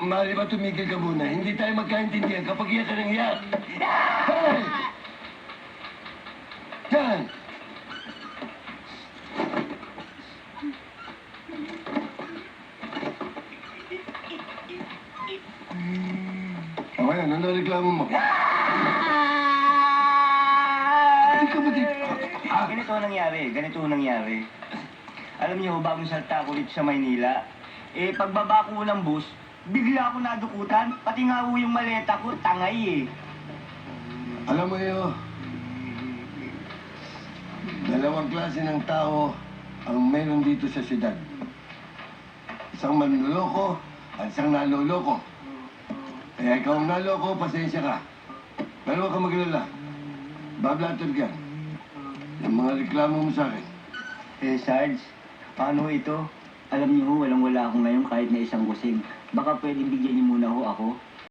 Maaari ba tumigil ka muna? Hindi tayo magkaintindihan kapag iyak ka ng iyak. Hey! Diyan! O ngayon, ano reklamo mo? Hindi ka ba dito? Ganito ang nangyari. Alam niyo, bagong salta ako dito sa Maynila. Pagbaba ko ng bus, bigla ako nadukutan. Pati nga ho yung maleta ko, tangay eh. Alam mo yun, dalawang klase ng tao ang meron dito sa siyudad. Isang manloloko at isang naloloko. Kaya ikaw ang naloko, pasensya ka. Pero huwag ka maglala. Bablatter ka. Yung mga reklamo mo sa akin. Sarge, paano ito? Alam niyo ho, walang-wala ako ngayon kahit na isang kusing. Baka pwedeng bigyan niyo muna ho ako.